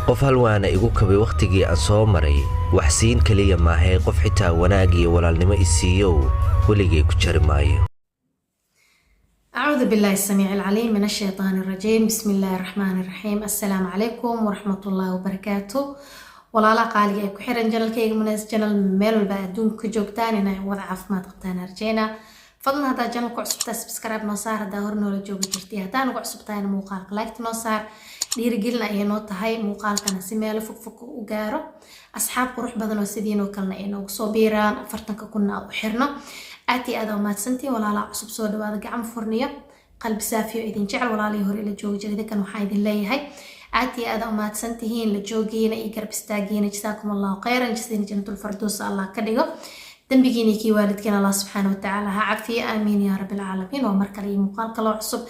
qof halwaana igu kabay waqtigii aan soo maray wax siin kaliya maahay qof xitaa wanaag iyo walaalnimo isiiyo waligay ku jari maayo. أعوذ بالله السميع العليم من الشيطان الرجيم. بسم الله الرحمن الرحيم. السلام عليكم ورحمة الله وبركاته. ولا لا قالي أيكو حيران جنال كيغ مناس جنال ميل بعدون كجوكتان إنا وضع عفمات قبتان رجينا فضلنا هذا جنال كعصبتا سبسكرايب نوصار هذا هورنو لجوغ جرتي هدان وعصبتان موقالك لايك نوصار dhiirigelina ay noo tahay muuqaalkana si meel fog u gaaro asxaabku ruux badan oo sidii noo kalna ay noogu soo biiraan 40 kunna u xirno aad iyo aad u maadsantii walaala cusub soo dhawaada gacan furniyo qalbi saafiyo idin jecel walaalay hore la joogo jirida kan waxa idin leeyahay aad iyo aad u maadsantihiin la joogiina iyo garab istaagiina jazaakumullahu khayran jazina jannatul firdaws Allah ka dhigo dambigiina ki waalidkina Allah subhanahu wa ta'ala ha cafiyo aamin ya rabbil alamin wa markale muuqaalka loo cusub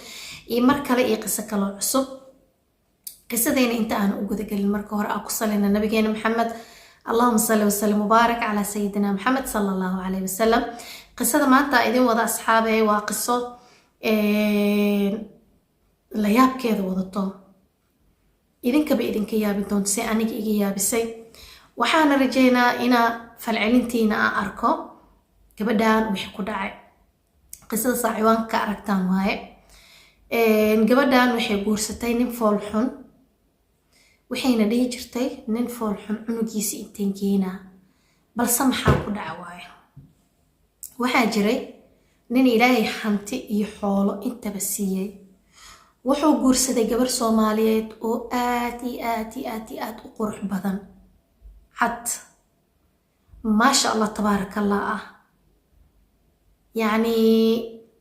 iyo markale qiso kale cusub قصدين انت انا اقول لك المركه هور اكو صلينا نبينا محمد اللهم صل وسلم وبارك على سيدنا محمد صلى الله عليه وسلم قصه ما انت ايدين وضع اصحابي وقصه لا ياب كذا وضطو ايدين كبيدين كيابي دون سي انيق ايغي يابسي waxaana rajeynaa ina falcelintiina aan arko gabadhan wixii ku dhacay qisada saaciwaan ka aragtaan waaye gabadhan waxay guursatay nin fool xun waxayna dhihi jirtay nin fool xun cunugiisa inteen geena balse maxaa ku dhacay waxaa jiray nin ilaahay hanti iyo xoolo intaba siiyay wuxuu guursaday gabar Soomaaliyeed oo aad u qurux badan cad ما شاء الله تبارك الله يعني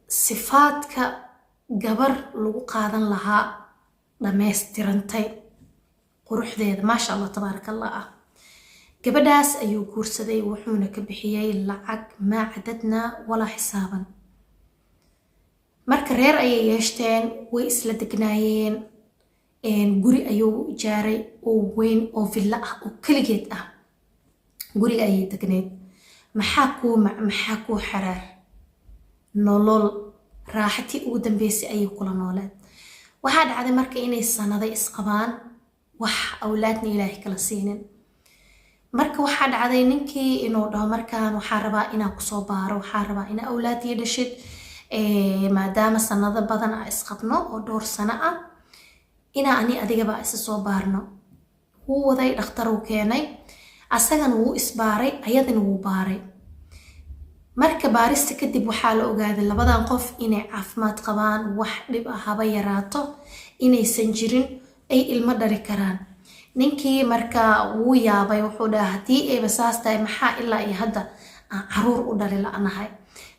صفاتك gabar lagu qaadan lahaa dhameystirantay quruxdeeda ma sha Allah tabarakallah gabadhaas ayuu guursaday wuxuuna ka bixiyay lacag ma cadadna wala xisaaban marka reer ay yeeshteen way isla degnaayeen guri ayuu jaaray oo weyn oo villa ah oo kaligeed ah guriga ay degneed maxaa ku xaraar nolol raaxati ugu dambeysay ay kula nooleed waxa dhacday marka inay sanaday isqabaan wax awlaadna ilaahay kala siinin marka waxa dhacday ninkii inuu dhaho markaan waxa rabaa inaan ku soo baaro waxa rabaa in awlaadii dhashid maadaama sanado badan ay isqabno oo dhowr sano ah ina ani adiga ba isa soo baarno wuu waday dhakhtar uu keenay asagana wuu isbaaray ayadana wuu baaray marka baarista kadib waxaa la ogaaday labadan qof inay caafimaad qabaan wax dhib ah haba yaraato inaysan jirin ay ilmo dhali karaan ninkii marka wuu yaabay wuxuu dhahay hadii ay basaastay maxaa ilaa iyo hadda caruur u dhali la'anahay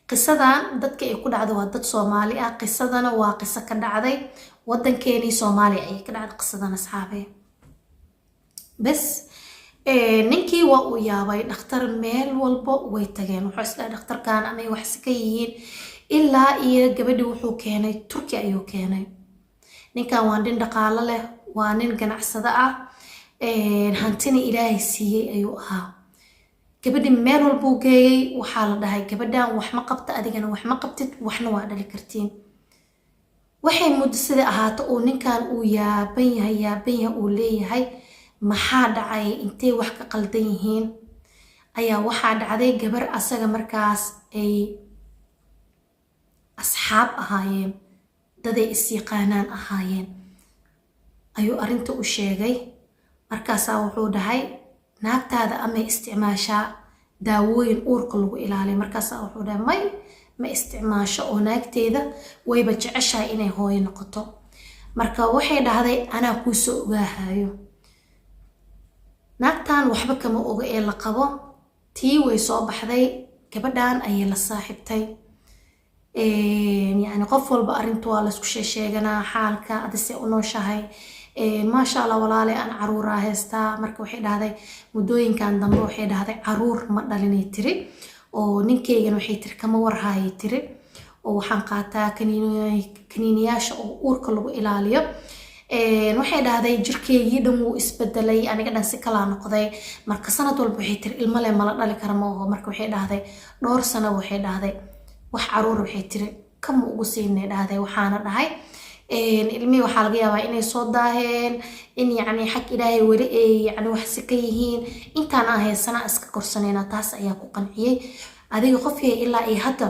qisadan dadka ay ku dhacdo waa dad Soomaali ah qisadana waa qiso ka dhacday wadankeeni Soomaaliya ay ka dhacday qisadan asxaabe bas ninkii waa uu yaabay dhakhtar meel walba way tageen wuxuu isla dhakhtarkan ama wax ka yihiin ilaa iyo gabadhii wuxuu keenay Turkiga ayuu keenay ninkan waa nin dhaqaale leh waa nin ganacsada ah hantina ilaahay siiyay ayuu ahaa gabadhii meel walba uu geeyay waxaa la dhahay gabadhan wax ma qabta adigana wax ma qabtid waxna waa dhali kartiin waxay muddo sida ahaato oo ninkan uu yaaban yahay uu leeyahay maxaa dhacay intee wax ka qaldan yihiin ayaa waxaa dhacday gabar asaga markaas ay asxaab ahaayeen dad ay is yaqaanaan ahaayeen ayuu arinta u sheegay markaas wuxuu dhahay naagtaada ama isticmaashaa daawooyin uurka lagu ilaaliyo markaas wuxuu dhahay ma isticmaasho oo naagteeda wayba jeceshahay inay hooyo noqoto marka waxay dhahday anaa ku soo ogaahayo naagtan waxba kama oga ee la qabo tii way soo baxday gabadhan ayay la saaxibtay yani qof walba arintu waa la isku sheeganaa xaalka adise u nooshahay ma sha Allah walaale aan caruur haystaa marka waxay dhahday mudooyinkan dambe waxay dhahday caruur ma dhalinay tiri oo ninkeygan waxay tiri kama warhaayay tiri oo waxaan qaataa kaniiniyaasha oo uurka lagu ilaaliyo waxay dhahday jirkeeyii dhan wuu isbedelay aniga dhan si kala noqday marka sanad walba waxay tiri ilmo le mala dhali kara ma oo marka waxay dhahday dhowr sano waxay dhahday wax caruur waxay tiri kama ugu siinay dhahday waxaana dhahay ilmihii waxaa laga yaabaa inay soo daaheen in yacni xag ilaahay weli ay yacni wax si ka yihiin intaan aan haysanaa iska korsanayna taas ayaa ku qanciyey adiga qofkii ilaa iyo hadda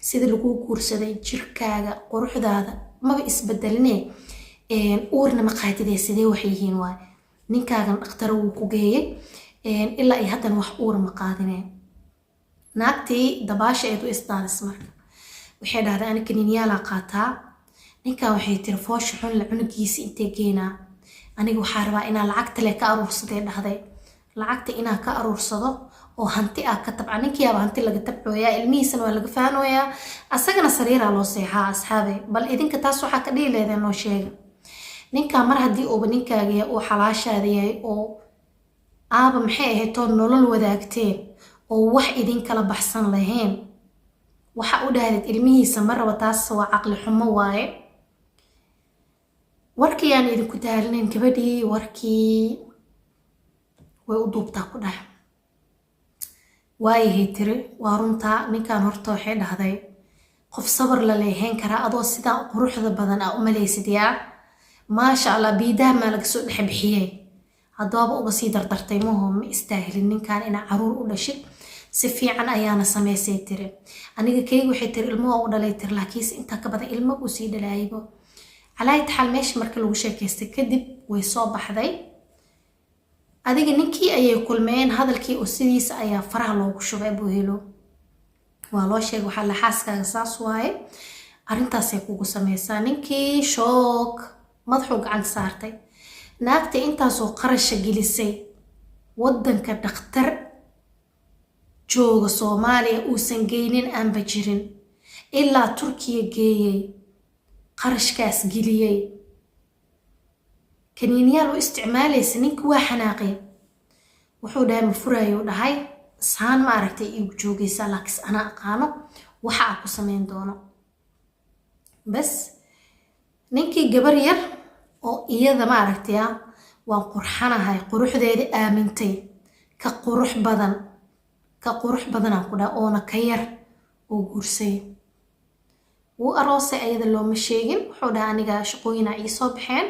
sida lagu guursaday jirkaaga quruxdaada maba isbedeline uurna ma qaatidee sidee wax yihiin waay ninkaagan dhakhtar wuu ku geeyey ilaa iyo haddana wax uur ma qaadineen naagtii dabaasha eed u isdaalis marka waxay dhahday ani kaniiniyaalaa qaataa ninkan waxay tiri foosha xun la cunugiisa intee geenaa aniga waxaa rabaa inaa lacagta le ka aruursadee dhahday lacagta inaa ka aruursado oo hanti ah ka tabca ninkiyaaba hanti laga tabcooyaa ilmihiisana waa laga faanooyaa asagana sariiraa loo seexaa asxaabe bal idinka taas waxaa ka dhihi leedeen noo sheega ninkaa mar haddii uuba ninkaaga uu xalaashaada yahay oo aaba maxay ahaydoo nolol wadaagteen oo wax idinkala baxsan lahayn waxa u dhahdid ilmihiisa ma raba taas waa caqli xumo waaye warkii aan idinku daalinayn gabadhii warkii way u duubtaa ku dhahay waayahay tiri waa runtaa ninkan horta waxay dhahday qof sabar la leehayn karaa adoo sidaa quruxda badan aa u malaysid yaa maasha allah biidaha maa laga soo dhex bixiyey haddaaba uga sii dardartay maho ma istaahilin ninkan inaa caruur u dhashid si fiican ayaana samaysay tiri aniga kayga waxay tiri ilmo waa u dhalay tiri laakiinse intaa ka badan ilmo buu sii dhalaaybo calaayid xaal meesha marka lagu sheekaystay kadib way soo baxday adiga ninkii ayay kulmeen hadalkii oo sidiisa ayaa faraha loogu shubay buu helo waa loo sheegay waxaa la xaaskaaga saas waaye arrintaasay kugu samaysaa ninkii shoog madaxuu gacanta saartay naagta intaasoo qarasha gelisay waddanka dhakhtar jooga Soomaaliya uusan geynin aanba jirin ilaa Turkiya geeyay qarashkaas geliyay kaniiniyaal u isticmaalaysa ninka waa xanaaqay wuxuu dhahay ma furayo dhahay saan ma aragtay igu joogaysa laakiin ana aqaano waxa aan ku sameyn doono bas ninkii gabar yar oo iyada ma aragtay waan qurxanahay quruxdeeda aamintay ka qurux badan aan ku dhahay oona ka yar oo guursay wuu aroosay ayada looma sheegin wuxuu dhahay aniga shaqooyina ii soo baxeen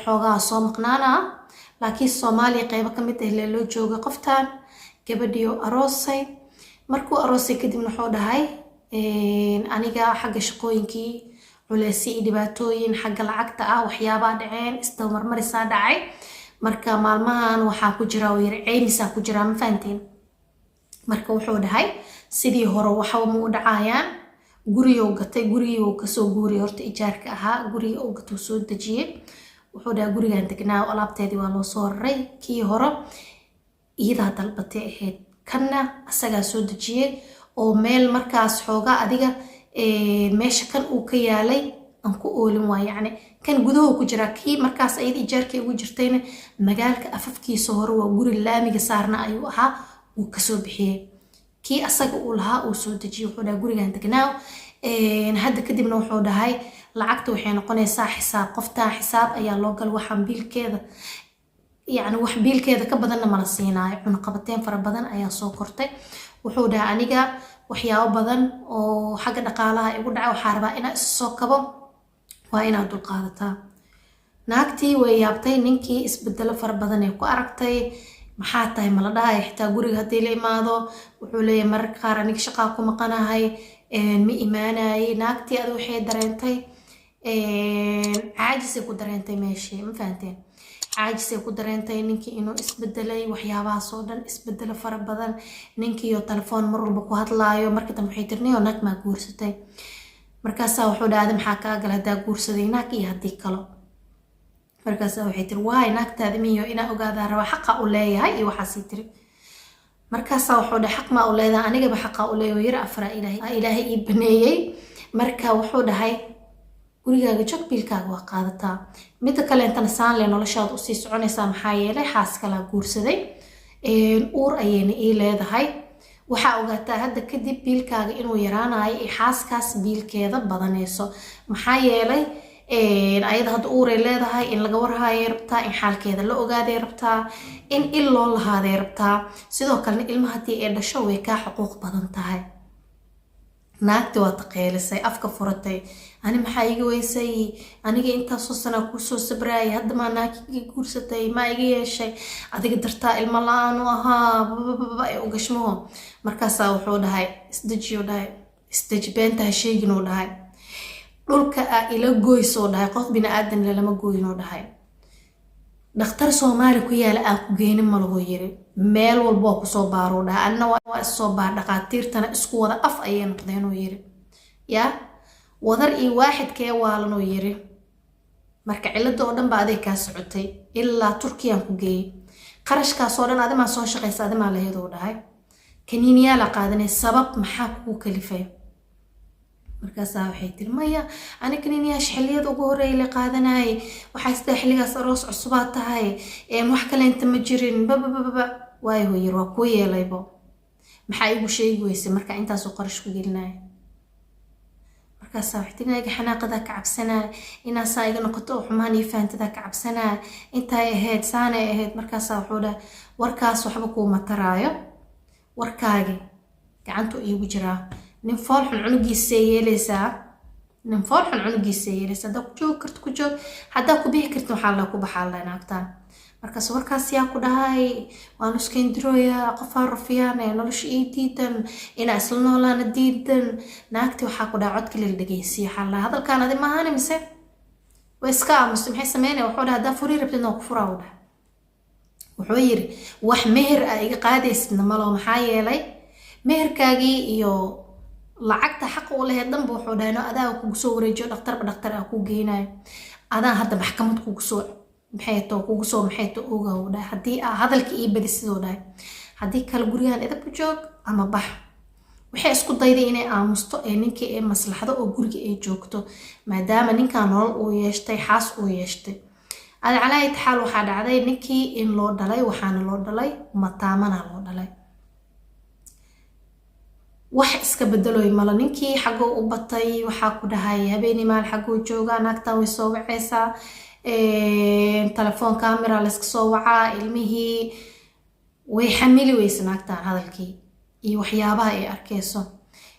xoogaa soo maqnaana laakiin Soomaaliya qayb ka mid ah loo joogay qoftaan gabadhiyo aroosay markuu aroosay kadib wuxuu dhahay aniga xagga shaqooyinkii culeysay dhibaatooyin xagga lacagta ah waxyaabaa dhaceen isdawmarmarisaa dhacay marka maalmahan waxaa ku jira oo yar ceymisaa ku jira ma fahanteen marka wuxuu dhahay sidii hore waxa ma u dhacayaan guriyo gatay guriyo ka soo guuriyay horta ijaarka ahaa guriga oo gato soo dajiyay wuxuu dhahay gurigan degnaa alaabteedii waa loo soo raray kii hore iyada dalbatay ahayd kana asaga soo dajiyay oo meel markaas xooga adiga meesha kan uu ka yaalay aan ku oolin waa yacni kan gudaha ku jira kii markaas ayada ijaarkii ugu jirtayna magaalka afafkiisa hore waa guri laamiga saarna ayuu ahaa uu ka soo bixiyay kii asaga uu lahaa uu soo dajiyay wuxuu dhahay gurigan degnaa hadda kadibna wuxuu dhahay lacagta waxay noqonaysaa xisaab qoftaa xisaab ayaa loo gal waxaan biilkeeda yacni wax biilkeeda ka badanna mala siinaayo cunaqabateen fara badan ayaa soo kortay wuxuu dhahay aniga waxyaabo badan oo xagga dhaqaalaha igu dhaca waxaa rabaa inaa isu soo kabo waa inaad dulqaadataa naagtii way yaabtay ninkii isbedelo fara badan ee ku aragtay maxaa tahay mala dhahay xitaa guriga haddii la imaado wuxuu leeyahay mararka qaar aniga shaqaa ku maqanahay ma imaanayay naagtii adi waxay dareentay caajisay ku dareentay meeshii ma fahanteen caajisay ku dareentay ninkii inuu isbedelay waxyaabahaas oo dhan isbedelo fara badan ninkiiyo telefoon mar walba ku hadlaayo marka dambe waxay tirniyo naag maa guursatay markaasaa wuxuu dhahday maxaa kaa gala haddaa guursaday naag iyo haddii kalo markaasaa waxay tiri waay naagtaada miyo inaa ogaadaa rabaa xaqa u leeyahay iyo waxaasii tiri markaasaa wuxuu dhahay xaq maa u leedahay anigaba xaqa u leeyahay yar afra ilaahay ii baneeyey marka wuxuu dhahay gurigaaga joog biilkaaga waa qaadataa midda kale intana saan le noloshaada usii soconaysaa maxaa yeelay xaas kalaa guursaday uur ayayna ii leedahay waxaa ogaataa hadda kadib biilkaaga inuu yaraanayo ee xaaskaas biilkeeda badanayso maxaa yeelay ayada hadda uuray leedahay in laga warhaayay rabtaa in xaalkeeda la ogaaday rabtaa in il loo lahaaday rabtaa sidoo kalena ilma haddii ay dhasho way kaa xuquuq badan tahay naagti waa taqeelisay afka furatay ani maxaa iga weysay aniga intaasoo sana kusoo sabraayay hadda maa naagii guursatay maa iga yeeshay adiga dartaa ilmo la-aan u ahaa ee ugashmaho markaasaa wuxuu dhahay isdejiyo dhahay isdeji beentaha sheeginuu dhahay dhulka aa ila goysoo dhahay qof bini-aadan lama gooyinoo dhahay dhakhtar soomaali ku yaala aan ku geynin malahoo yiri meel walba waa kusoo baaruu dhahay anna waa issoo baar dhaqaatiirtana isku wada af ayay noqdeenoo yiri yaa wadar iyo waaxidkee waalanoo yiri marka cilada oo dhan ba aday kaa socotay ilaa turkiyaan ku geeyey qarashkaasoo dhan adimaa soo shaqaysa adimaa laheedoo dhahay kaniiniyaa la qaadanay sabab maxaa kugu kalifay markaasaa waxay tiri maya ani kaniiniyaasha xilliyada ugu horeeya la qaadanayay waxaa sida xilligaas aroos cusubaa tahay wax kale inta ma jirin babababa waayo hoyir waa kuu yeelaybo maxaa igu sheegi weysay marka intaasoo qarash ku gelinaya markaasaa waxay tiri inaga xanaaqadaa ka cabsanaya inaasaa iga noqoto oo xumaan iyo fahantadaa ka cabsanaya intaay ahayd saanay ahayd markaasaa wuxuu dhahay warkaas waxba kuuma taraayo warkaagi gacantu iigu jiraa nin foolxun cunugiisa yeelaysaa nin foolxun cunugiisa yeelaysaa haddaa ku joogi karto ku joog haddaa ku bixi kartin waxaa la ku baxaa la naagtaan markaas warkaas yaa ku dhahay waanu iskendirooyaa qofaa rufiyaan ee nolosha ii diidan inaa isla noolaana diidan naagti waxaa ku dhahay codka lala dhegeysiya waxaa la hadalkaan adi maahane mise way iska aamusta maxay sameynaya wuxuu dhahay haddaa furii rabtidna waa ku furaa u dhahay wuxuu yiri wax meher ah iga qaadaysidna malo maxaa yeelay meherkaagii iyo lacagta xaq u lahayd dhanba wuxuu dhahay no adaa kugu soo wareejiyo dhaqtar ah ku geynayo adaa hadda maxkamad kugu soo maxay to oga u dhahay haddii aa hadalka ii badi sidoo dhahay haddii kale gurigaan idabku joog ama bax waxay isku dayday inay aamusto ee ninkii ee maslaxdo oo guriga ay joogto maadaama ninkan nolol uu yeeshtay xaas uu yeeshtay calaa itixaal waxaa dhacday ninkii in loo dhalay waxaana loo dhalay mataamana loo dhalay wax iska bedeloy malo ninkii xagoo u batay waxaa ku dhahay habeenii maal xagoo joogaa naagtan way soo wacaysaa telefoon camera layska soo wacaa ilmihii way xamili weysa naagtan hadalkii iyo waxyaabaha ay arkeyso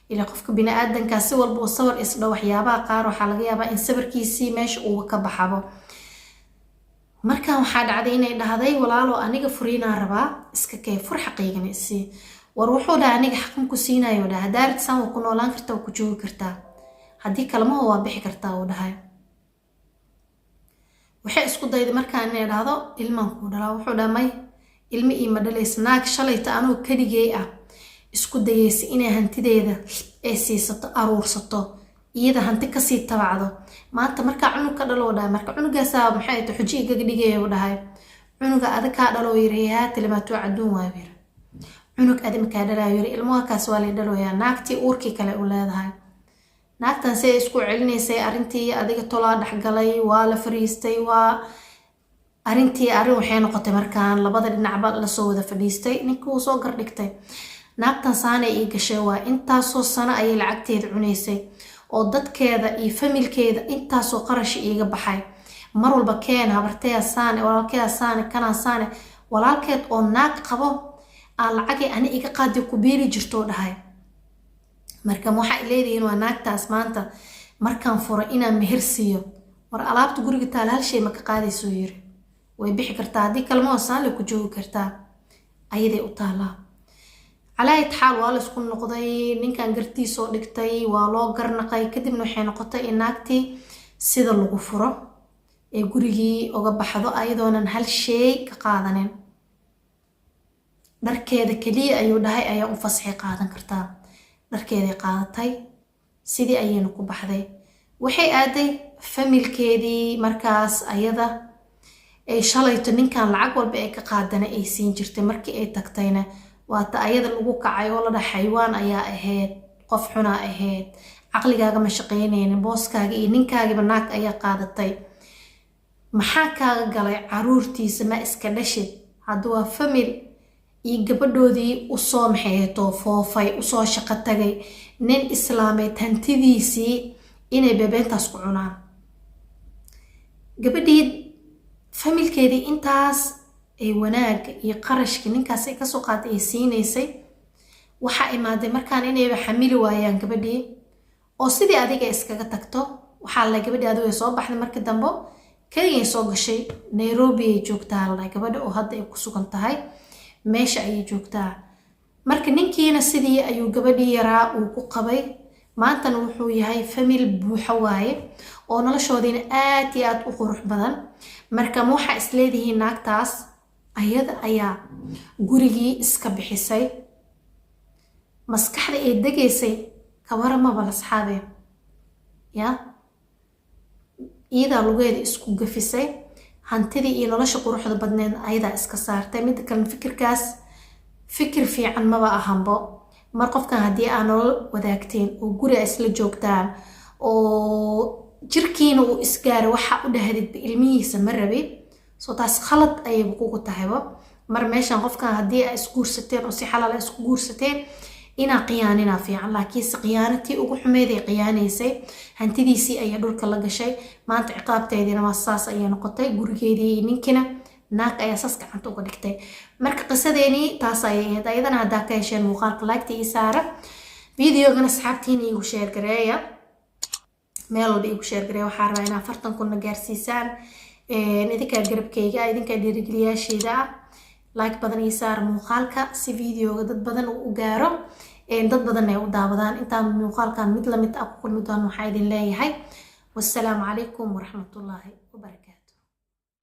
ilaa qofka bini-aadankaa si walba uu sawir isdho waxyaabaha qaar waxaa laga yaabaa in sawirkiisii meesha uu ka baxabo markan waxaa dhacday inay dhahday walaalo aniga furiinaan rabaa iska kee fur xaqiigana isii war wuxuu dhahay aniga xaqanku siinayo dhahay daartisaan waa ku noolaan kartaa waa ku joogi kartaa haddii kalmaho waa bixi kartaa uu dhahay waxay isku dayday markaan inay dhahdo ilmaan kuu dhalaa wuxuu dhahay may ilmi iima dhalaysa naag shalayta anuu kaligee ah isku dayaysa inay hantideeda ay siisato aruursato iyada hanti kasii tabacdo maanta markaa cunug ka dhaloo dhahay marka cunugaasaa maxay ta xuji igaga dhigaya u dhahay cunuga adag kaa dhaloo yiri yaa tilimaatoo caduun waa yiri cunug adi makaa dhalaayo yiri ilmuhakaas waa lay dhalooyaa naagtii uurkii kale u leedahay naagtan si ay isku celinaysay arrintii adiga tolaa dhexgalay waa la fariistay waa arrintii arrin waxay noqotay markaan labada dhinacba lasoo wada fadhiistay ninkii uu soo gardhigtay naagtan saanay ii gashay waa intaasoo sano ayay lacagteeda cunaysay oo dadkeeda iyo familkeeda intaasoo qarash iiga baxay mar walba keen habarteya saane walaalkeeda saane kanaa saane walaalkeed oo naag qabo aan lacagay ani iga qaadi ku biiri jirto dhahay marka waxay leedahay waa naagtaas maanta markaan furo inaan meher siiyo war alaabta guriga taal hal shay ma ka qaadayso yiri way bixi kartaa haddii kalma hoosaan la ku joogi kartaa ayaday u taalaa calaa itixaal waa la isku noqday ninkan gartiisoo dhigtay waa loo garnaqay kadibna waxay noqotay in naagtii sida lagu furo ee gurigii uga baxdo ayadoonan hal shay ka qaadanin dharkeeda kaliya ayuu dhahay ayaa u fasaxay qaadan kartaa dharkeeday qaadatay sidii ayayna ku baxday waxay aaday familkeedii markaas ayada ay shalayto ninkan lacag walba ay ka qaadana ay siin jirtay markii ay tagtayna waata ayada lagu kacay oo la dhahay xaywaan ayaa ahayd qof xunaa ahayd caqligaaga ma shaqaynaynin booskaaga iyo ninkaagiba naag ayaa qaadatay maxaa kaaga galay caruurtiisa ma iska dhashid hadda waa famil iyo gabadhoodii usoo maxayto foofay usoo shaqo tagay nin islaameed hantidiisii inay bebeentaas ku cunaan gabadhii familkeedii intaas ay wanaagga iyo qarashkii ninkaas ay kasoo qaatay ay siinaysay waxaa imaaday markaan inayba xamili waayaan gabadhii oo sidii adiga iskaga tagto. waxaa la gabadhii adigu ay soo baxday markii dambe Kenya soo gashay, Nairobi ay joogtaa la gabadha oo hadda ay ku sugan tahay meesha ayay joogtaa. marka ninkiina sidii ayuu gabadhii yaraa uu ku qabay. maantana wuxuu yahay family buuxa waaye oo noloshoodiina aad iyo aad u qurux badan. marka waxa isleedihiin naagtaas ayada ayaa gurigii iska bixisay, maskaxda ay degaysay kawaramaba lasxaabeen ya iyada lugeeda isku gafisay, hantidii iyo nolosha quruxda badneed ayada iska saartay. mid kale fikirkaas fikir fiican maba ahanbo. mar qofkan haddii aan nolol wadaagteen oo guri isla joogtaan oo jirkiina uu isgaaro waxa u dhahdid ilmihiisa ma rabi, soo taas khalad ayay kugu tahayba. mar meeshan qofkan haddii ay isguursateen oo si xalaal isku guursateen inaa qiyaanina fiican, laakiin si qiyaanatii ugu xumeed ay qiyaanaysay, hantidiisii ayaa dhulka la gashay. maanta ciqaabteediina waa saas ayay noqotay. gurigeedii ninkina naag ayaa saas gacanta uga dhigtay. marka qisadeeni taas ayay ahayd. ayadana haddaa ka hesheen muuqaalka like ii saara, videogana asxaabtiina igu share gareeya, meel walba igu share gareeya. waxaa rabaa inaa 40 kun gaarsiisaan. idinkaa garabkayga, idinkaa dhiirigeliyaasheeda ah. like badan ii saara muuqaalka si videoga dad badan uu u gaaro, dad badan ay u daawadaan. intaan muuqaalkan mid lamid ah ku kulmi doon waxaa idin leeyahay wassalaamu calaykum waraxmatullaahi